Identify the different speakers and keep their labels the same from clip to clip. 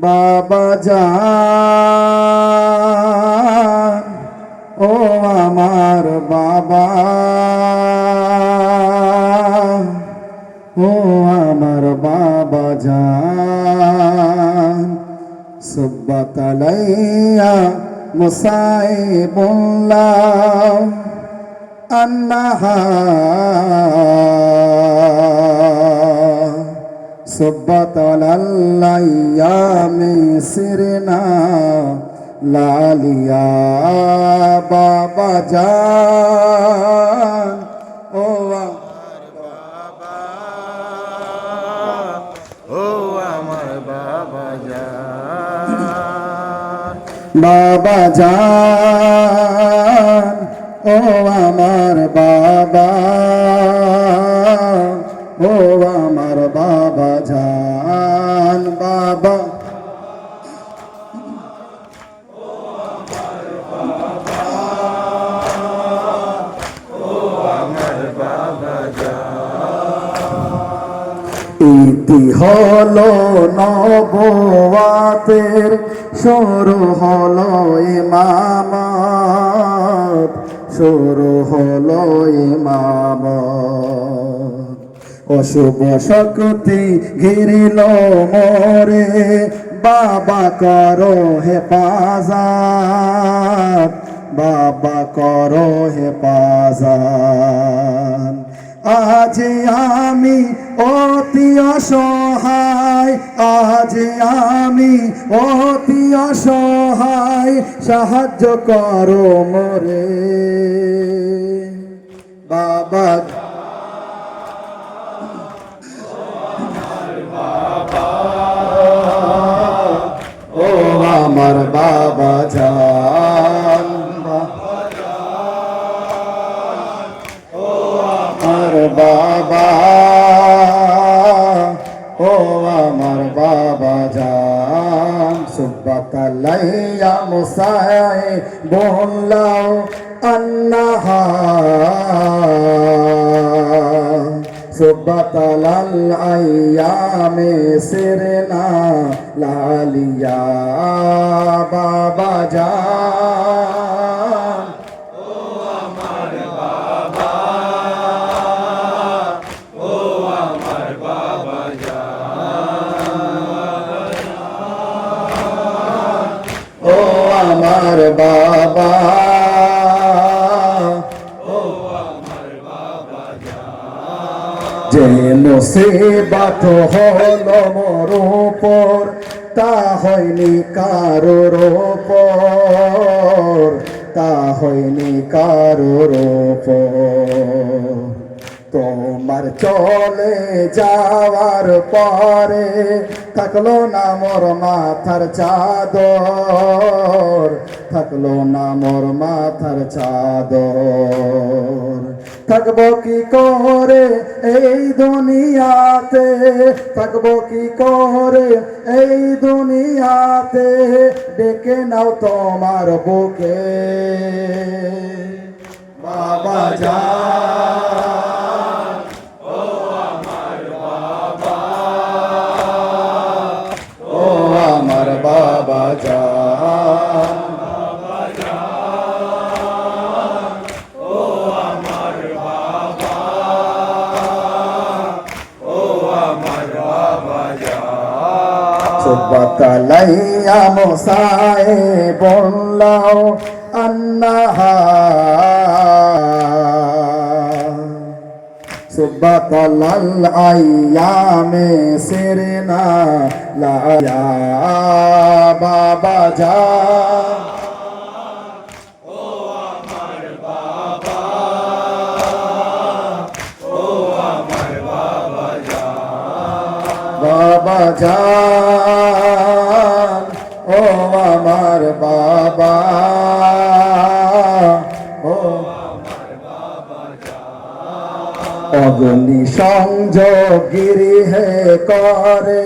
Speaker 1: বাবা জান ও আমার বাবা, ও আমার বাবা জান। সুব্বাত আলাইয়া মুসাইবুল্লাহ আন্নাহা সুব্বাত আলাইয়া মিসিরনা লালিয়া বাবা জান ও
Speaker 2: বাবা, ও আমার বাবা জান।
Speaker 1: বাবা জান ও আমার বাবা, ও আমার বাবা জান। বাবা
Speaker 2: আমার বাবা জান।
Speaker 1: ইতি হলো নবুয়াতের, শুরু হলো ইমামত, শুরু হলো ইমামত। অশুভ শক্তি ঘিরিল মোরে, বাবা করো হেফাজত, বাবা করো হেফাজত। আজ আমি অতি অসহায়, আজ আমি অতি অসহায়, সাহায্য করো মোরে বাবা। ও আমার বাবা জান, আমার বাবা, ও আমার বাবা জান। সুব্বাত আলাইয়া মুসাইবুল্লাহ আন্নাহা সুব্বাত আলাইয়া মিসিরনা লালিয়া বাবা জান। ও আমার বাবা, যে মুসিবত হলো মোর উপর, তা হয়নি কারোর উপর, তা হয়নি কারোর উপর। তোমার চলে যাওয়ার পরে থাকলো না মোর মাথার চাদর, থাকলো না মোর মাথার চাদর। থাকবো কি করে এই দুনিয়াতে, থাকবো কি করে এই দুনিয়াতে, ডেকে নাও তোমার বুকে বাবা জান। ও আমার বাবা, ও আমার বাবা জান। সুব্বাত আলাইয়া মুসাইবুল্লাহ আন্নাহা সুব্বাত আলাইয়া মিসিরনা লালিয়া বাবা জান। বাবা জান ও আমার বাবা, ও অগ্নি সংযোগিরি হে করে,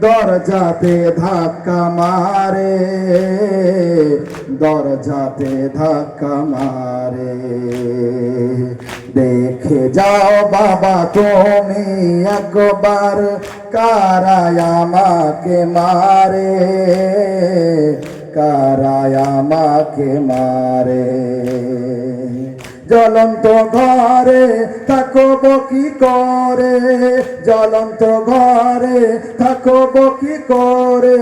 Speaker 1: দরজাতে ধাক্কা মারে, দরজাতে ধাক্কা মারে। দেখে যাও বাবা তুমি একবার কারায় আমাকে মারে, কারায় আমাকে মারে। জ্বলন্ত ঘরে থাকব কি করে, জ্বলন্ত ঘরে থাকব কি করে,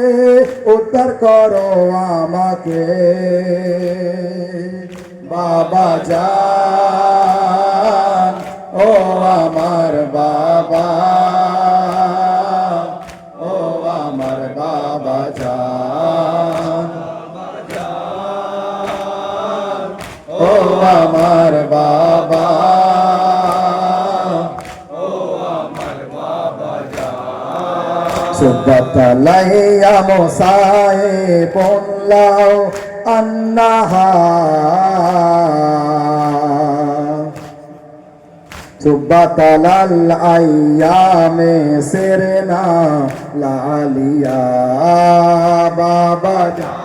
Speaker 1: উদ্ধার করো আমাকে বাবা জান, ও আমার বাবা, ও আমার বাবা জান, ও আমার বাবা, ও আমার বাবা জান। সুবতালাইয়া মোসায়ে বললাও আন্নাহা, সুবতালাল আইয়ামে সিরনা লালিয়া বাবা জান,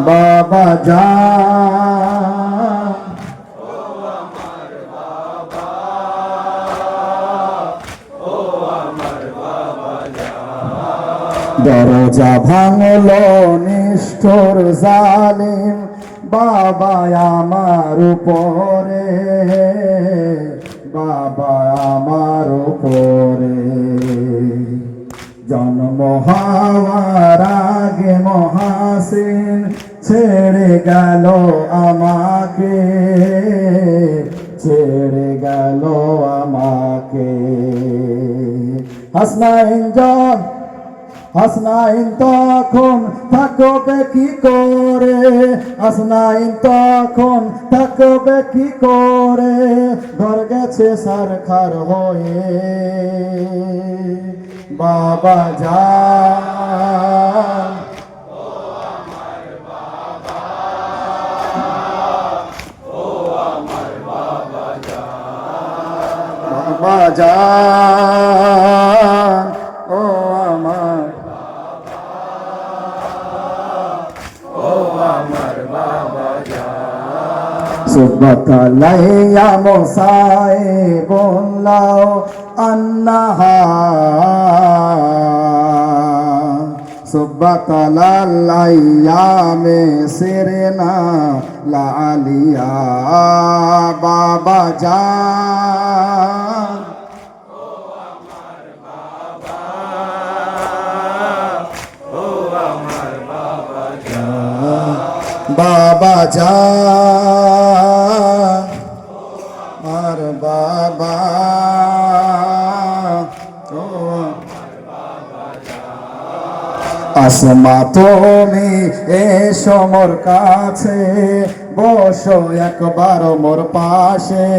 Speaker 1: বাবা জান, ও আমার বাবা, ও আমার বাবা জান। দরজা ভাঙলো নিষ্ঠুর জালিম বাবা আমার উপরে, বাবা আমার উপরে। জন্ম হওয়ার আগে মহাসিন ছেড়ে গেল আমাকে, ছেড়ে গেল আমাকে। হাসনাইন জন, হাসনাইন তখন থাকবে কি করে, হাসনাইন তখন থাকবে কি করে, ঘর গেছে সারখার হয়ে বাবা জান, ও আমার বাবা, ও আমার বাবা জান, বাবা জান, ও আমার বাবা, ও আমার বাবা জান। সুবতালাইয়া মোসায়ে বললাও আন্নাহা, সুবতালাল আইয়ামে সিরনা লালিয়া বাবা জান, ও আমার বাবা, ও আমার বাবা জান, বাবা জান, আমার বাবা, ও আসমা তুমি এসো মোর কাছে, বসো একবার মোর পাশে,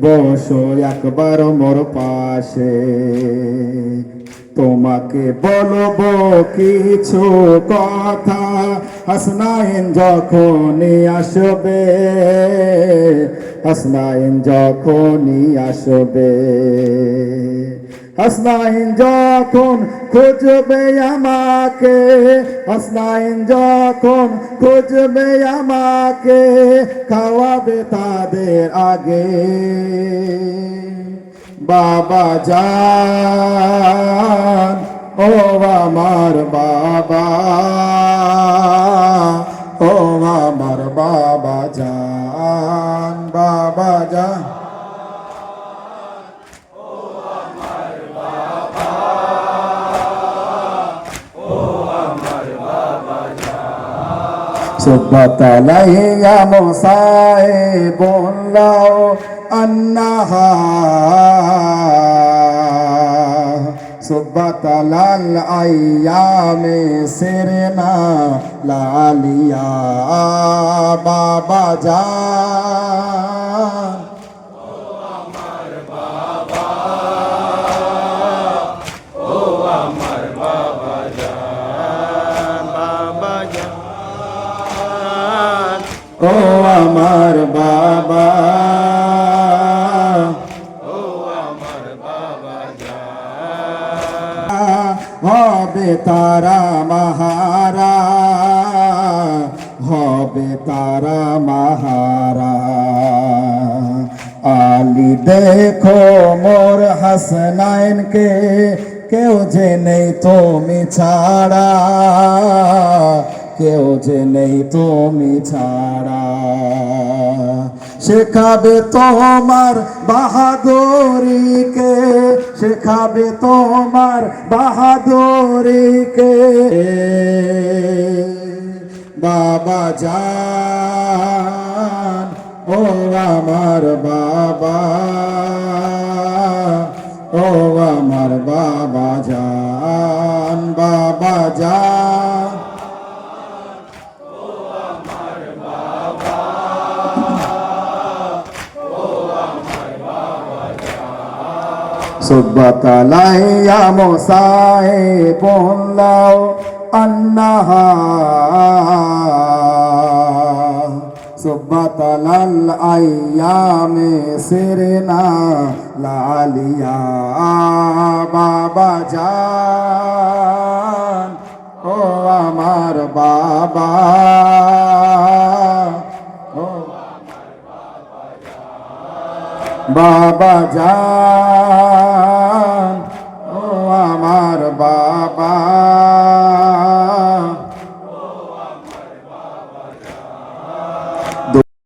Speaker 1: বসো একবার মোর পাশে। তোমাকে বলবো কিছু কথা, হাসনাইন যখনই আসবে, হাসনাইন যখনই আসবে। হাসনাইন যখন খুঁজবে আমাকে, হাসনাইন যখন খুঁজবে আমাকে, খাওয়াবে তাদের আগে বাবা জান, ও আমার বাবা, ও আমার বাবা জান, বাবা জান, সুবতালাইয়া মোসায়ে বললাও আন্নাহা, সুবতালাল আইয়ামে সিরনা লালিয়া বাবা জান, ও আমার বাবা, ও আমার বাবা জান, বাবা জান, ও আমার বাবা, ও আমার বাবা জান। তারা মাহারা, হবে তারা মাহারা। আলী দেখো মোর হাসনাইনকে, কেউ যে নেই তুমি ছাড়া, কেউ যে নেই তুমি ছাড়া। শেখাবে তোমার বাহাদুরিকে, শেখাবে তোমার বাহাদুরিকে। বাবা জান ও আমার বাবা, ও আমার বাবা জান, বাবা জান। সুবতালাইয়া মোসায়ে বললাও আন্নাহা, সুবতালাল আইয়ামে সিরনা লালিয়া। বাবা জান ও আমার বাবা, বাবা জান ও আমার বাবা।